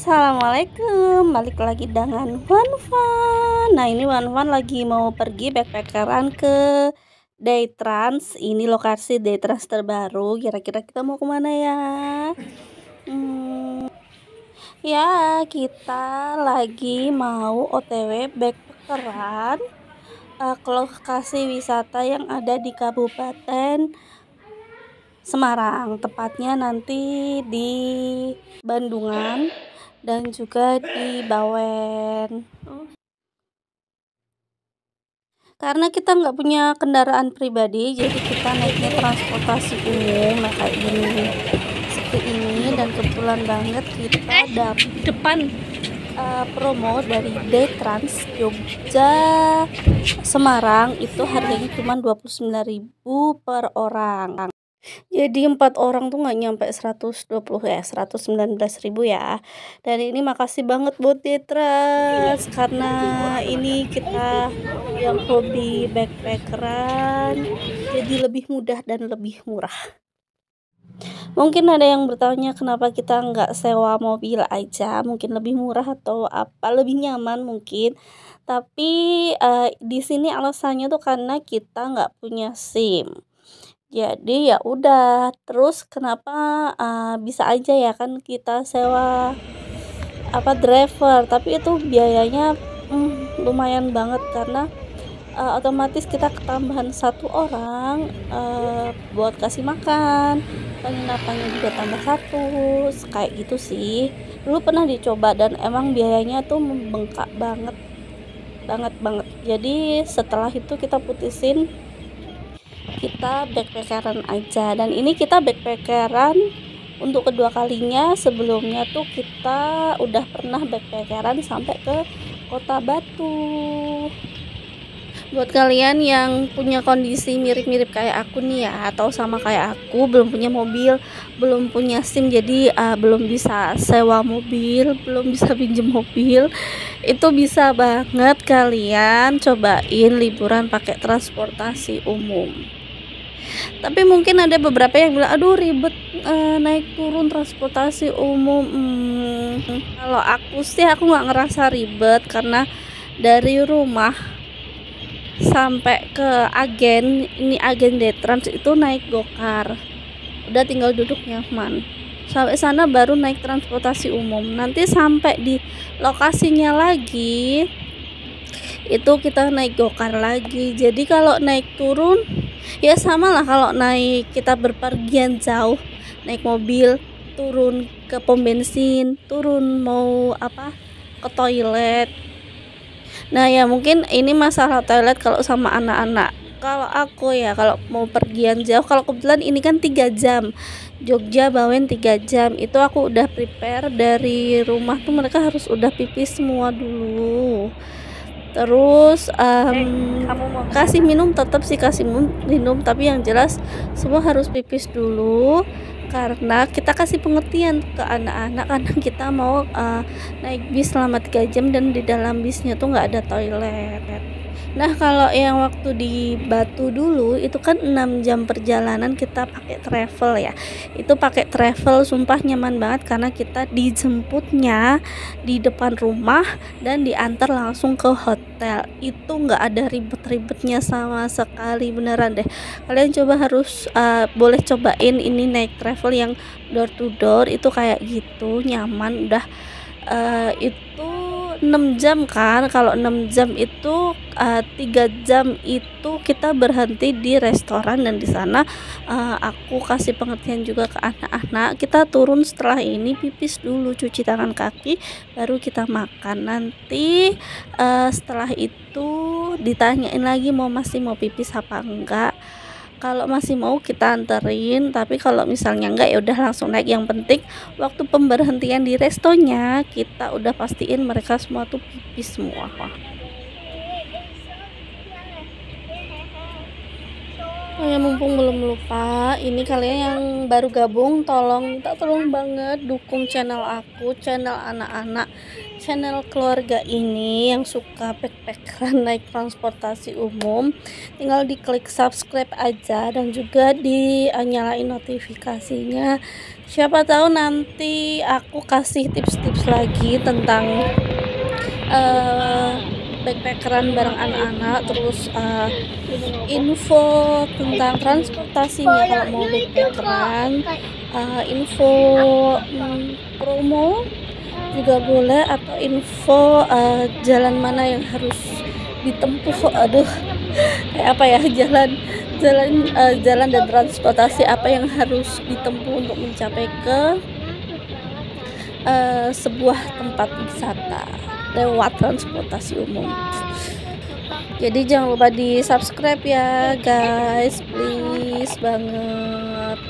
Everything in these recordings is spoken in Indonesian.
Assalamualaikum, balik lagi dengan Wan Fan. Nah, ini Wan Fan lagi mau pergi backpackeran ke Daytrans. Ini lokasi Daytrans terbaru. Kira-kira kita mau kemana ya? Ya, kita lagi mau OTW backpackeran ke lokasi wisata yang ada di Kabupaten Semarang. Tepatnya nanti di Bandungan dan juga di Bawen. Karena kita nggak punya kendaraan pribadi, jadi kita naiknya transportasi umum kayak gini, seperti ini. Dan kebetulan banget kita dapet depan promo dari Daytrans Jogja Semarang, itu harganya cuma 29.000 per orang. Jadi 4 orang tuh nggak nyampe 120 ya, 119.000 ya. Dan ini makasih banget buat Daytrans, karena ini kita yang hobi backpackeran jadi lebih mudah dan lebih murah. Mungkin ada yang bertanya kenapa kita nggak sewa mobil aja, mungkin lebih murah atau apa, lebih nyaman mungkin. Tapi di sini alasannya tuh karena kita nggak punya SIM. Jadi ya udah, terus kenapa bisa aja ya kan kita sewa driver, tapi itu biayanya lumayan banget karena otomatis kita ketambahan 1 orang buat kasih makan, penginapannya juga tambah 1, kayak gitu sih. Dulu pernah dicoba dan emang biayanya tuh membengkak banget. Jadi setelah itu kita putusin kita backpackeran aja. Dan ini kita backpackeran untuk kedua kalinya. Sebelumnya tuh kita udah pernah backpackeran sampai ke Kota Batu. Buat kalian yang punya kondisi mirip-mirip kayak aku nih ya, atau sama kayak aku, belum punya mobil, belum punya SIM, jadi belum bisa sewa mobil, belum bisa pinjem mobil, itu bisa banget kalian cobain liburan pakai transportasi umum. Tapi mungkin ada beberapa yang bilang aduh ribet naik turun transportasi umum. Kalau aku sih aku nggak ngerasa ribet, karena dari rumah sampai ke agen, ini agen Daytrans itu naik gokar, udah tinggal duduk nyaman. Sampai sana baru naik transportasi umum. Nanti sampai di lokasinya lagi itu kita naik gokar lagi. Jadi kalau naik turun ya sama lah kalau naik kita berpergian jauh, naik mobil, turun ke pom bensin, turun mau ke toilet. Nah ya mungkin ini masalah toilet kalau sama anak-anak. Kalau aku ya kalau mau pergian jauh, kalau kebetulan ini kan 3 jam Jogja Bawen 3 jam, itu aku udah prepare dari rumah tuh, mereka harus udah pipis semua dulu. Terus kamu mau kasih minum, tetap sih kasih minum, tapi yang jelas semua harus pipis dulu, karena kita kasih pengertian ke anak-anak karena kita mau naik bis selama 3 jam dan di dalam bisnya tuh nggak ada toilet. Nah kalau yang waktu di Batu dulu itu kan 6 jam perjalanan kita pakai travel ya. Itu pakai travel sumpah nyaman banget, karena kita dijemputnya di depan rumah dan diantar langsung ke hotel. Itu nggak ada ribet-ribetnya sama sekali, beneran deh. Kalian coba harus boleh cobain ini naik travel yang door to door, itu kayak gitu nyaman. Udah itu 6 jam kan, kalau 6 jam itu 3 jam itu kita berhenti di restoran, dan di sana aku kasih pengertian juga ke anak-anak, kita turun setelah ini pipis dulu, cuci tangan kaki, baru kita makan. Nanti setelah itu ditanyain lagi masih mau pipis apa enggak. Kalau masih mau kita anterin, tapi kalau misalnya enggak ya udah langsung naik. Yang penting waktu pemberhentian di restonya kita udah pastiin mereka semua tuh pipis semua. Oh ya, mumpung belum lupa, ini kalian yang baru gabung, minta tolong banget dukung channel aku, channel anak-anak, channel keluarga ini yang suka backpackeran naik transportasi umum. Tinggal diklik subscribe aja dan juga nyalain notifikasinya. Siapa tahu nanti aku kasih tips-tips lagi tentang backpackeran bareng anak-anak, terus info tentang transportasinya kalau mau backpackeran, info promo juga boleh, atau info jalan mana yang harus ditempuh. Aduh, kayak apa ya, jalan dan transportasi apa yang harus ditempuh untuk mencapai ke sebuah tempat wisata lewat transportasi umum. Jadi jangan lupa di subscribe ya guys, please banget.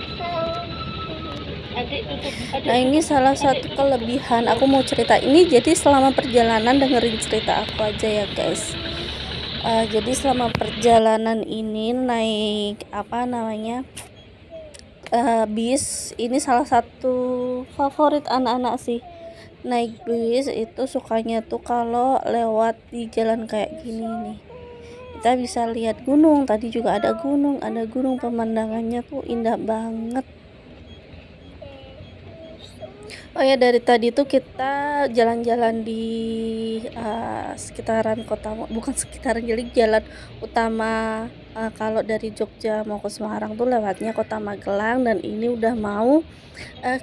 Nah, ini salah satu kelebihan, aku mau cerita ini. Jadi selama perjalanan dengerin cerita aku aja ya guys. Jadi selama perjalanan ini naik bis, ini salah satu favorit anak-anak sih. Naik bis itu sukanya tuh kalau lewat di jalan kayak gini nih, kita bisa lihat gunung. Tadi juga ada gunung, pemandangannya tuh indah banget. Oh ya, dari tadi tuh kita jalan-jalan di sekitaran kota, bukan sekitaran, jadi jalan utama. Kalau dari Jogja mau ke Semarang tuh lewatnya kota Magelang, dan ini udah mau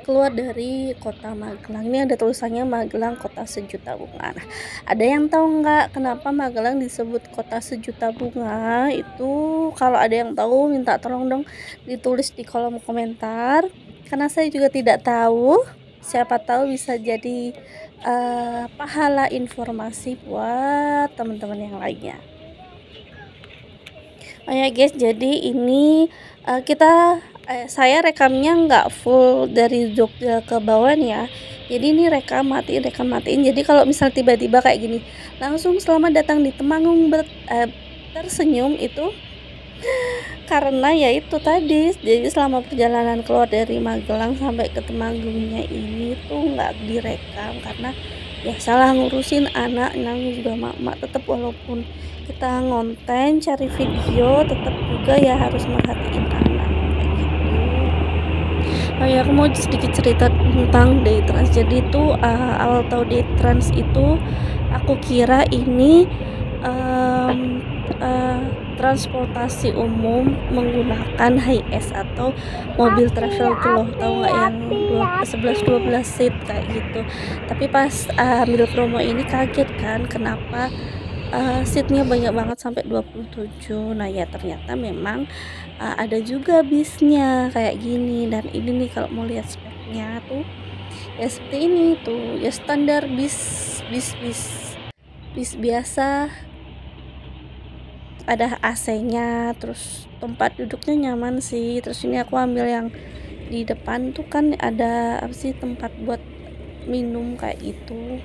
keluar dari kota Magelang. Ini ada tulisannya Magelang Kota Sejuta Bunga. Nah, ada yang tahu nggak kenapa Magelang disebut Kota Sejuta Bunga? Itu kalau ada yang tahu, minta tolong dong ditulis di kolom komentar, karena saya juga tidak tahu. Siapa tahu bisa jadi pahala informasi buat teman-teman yang lainnya. Oh ya guys, jadi ini saya rekamnya nggak full dari Jogja ke Bawen ya. Jadi ini rekam matiin. Jadi kalau misal tiba-tiba kayak gini, langsung selamat datang di Temanggung tersenyum, itu karena ya itu tadi. Jadi selama perjalanan keluar dari Magelang sampai ke Temanggungnya ini tuh nggak direkam, karena ya salah ngurusin anak, nangis juga mak tetap, walaupun kita ngonten cari video, tetap juga ya harus merhatiin anak kayak gitu. Oh ya, aku mau sedikit cerita tentang Daytrans. Jadi itu awal tahu Daytrans itu aku kira ini transportasi umum menggunakan HiAce atau mobil travel tuh loh, tahu nggak, yang 11-12 seat kayak gitu. Tapi pas ambil promo ini kaget kan, kenapa seatnya banyak banget sampai 27. Nah ya, ternyata memang ada juga bisnya kayak gini. Dan ini nih, kalau mau lihat speknya tuh ya seperti ini tuh, ya standar bis biasa, ada AC-nya, terus tempat duduknya nyaman sih. Terus ini aku ambil yang di depan tuh, kan ada apa sih, tempat buat minum kayak gitu.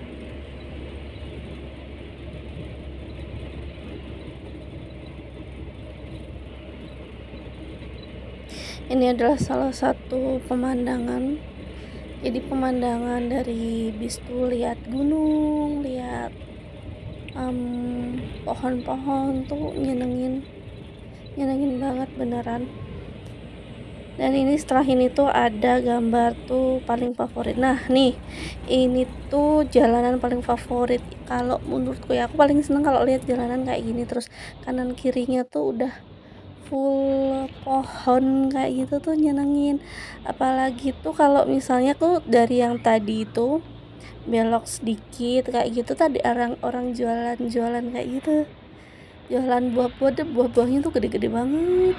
Ini adalah salah satu pemandangan. Jadi pemandangan dari bis tuh, lihat gunung, lihat pohon-pohon tuh nyenengin banget beneran. Dan ini setelah ini tuh ada gambar tuh paling favorit. Nah nih, ini tuh jalanan paling favorit kalau menurutku ya. Aku paling seneng kalau lihat jalanan kayak gini, terus kanan kirinya tuh udah full pohon kayak gitu tuh nyenengin. Apalagi tuh kalau misalnya tuh dari yang tadi itu belok sedikit kayak gitu, tadi orang jualan kayak gitu, jualan buah-buahnya tuh gede-gede banget.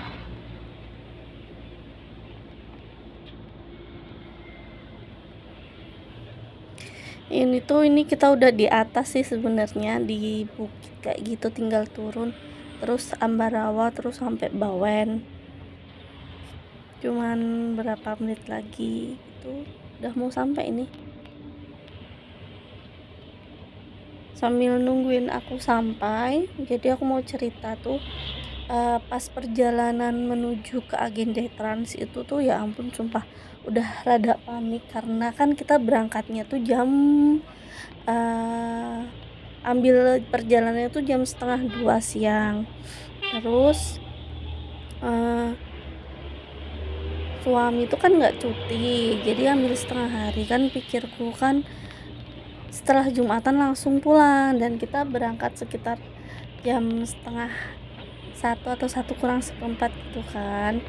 Ini kita udah di atas sih sebenarnya, di bukit kayak gitu, tinggal turun terus Ambarawa terus sampai Bawen, cuman berapa menit lagi itu udah mau sampai ini. Sambil nungguin aku sampai, jadi aku mau cerita tuh pas perjalanan menuju ke agenda trans itu tuh ya ampun sumpah udah rada panik karena kan kita berangkatnya tuh jam uh, ambil perjalanannya tuh jam setengah 2 siang. Terus uh, suami tuh kan nggak cuti, jadi ambil setengah hari. Kan pikirku kan setelah Jumatan langsung pulang, dan kita berangkat sekitar jam setengah 1 atau 1 kurang 1/4 gitu kan.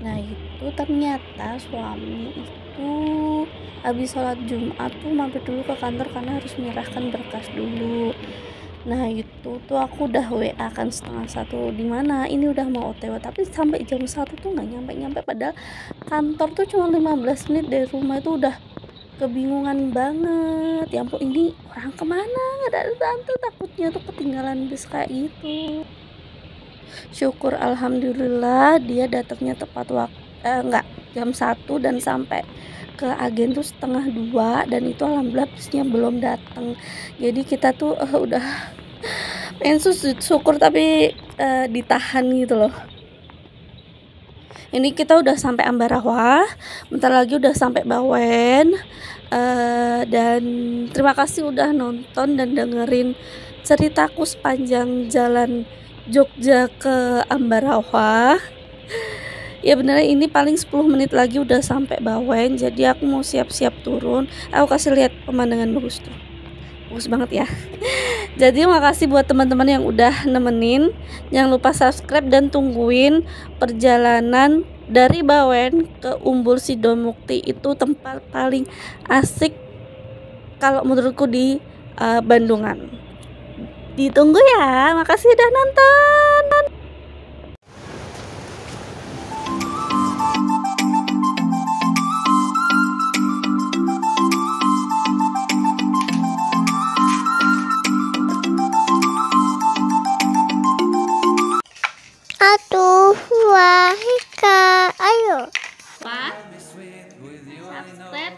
Nah itu ternyata suami itu habis sholat Jumat tuh mampir dulu ke kantor karena harus menyerahkan berkas dulu. Nah itu tuh aku udah WA kan setengah 1, di mana ini udah mau OTW, tapi sampai jam 1 tuh nggak nyampe padahal kantor tuh cuma 15 menit dari rumah. Itu udah kebingungan banget, ya ampun ini orang kemana, nggak ada tante, takutnya tuh ketinggalan bis kayak gitu. Syukur alhamdulillah dia datangnya tepat waktu, enggak, jam 1 dan sampai ke agen tuh setengah 2, dan itu alhamdulillah bisnya belum datang. Jadi kita tuh udah pengen syukur tapi ditahan gitu loh. Ini kita udah sampai Ambarawa, bentar lagi udah sampai Bawen. Dan terima kasih udah nonton dan dengerin ceritaku sepanjang jalan Jogja ke Ambarawa. Ya bener, ini paling 10 menit lagi udah sampai Bawen, jadi aku mau siap-siap turun. Aku kasih lihat pemandangan bagus tuh, bagus banget ya. Jadi makasih buat teman-teman yang udah nemenin. Jangan lupa subscribe dan tungguin perjalanan dari Bawen ke Umbul Sidomukti. Itu tempat paling asik kalau menurutku di Bandungan. Ditunggu ya. Makasih udah nonton. Aduh, Wahika, ayo. Pak, subscribe.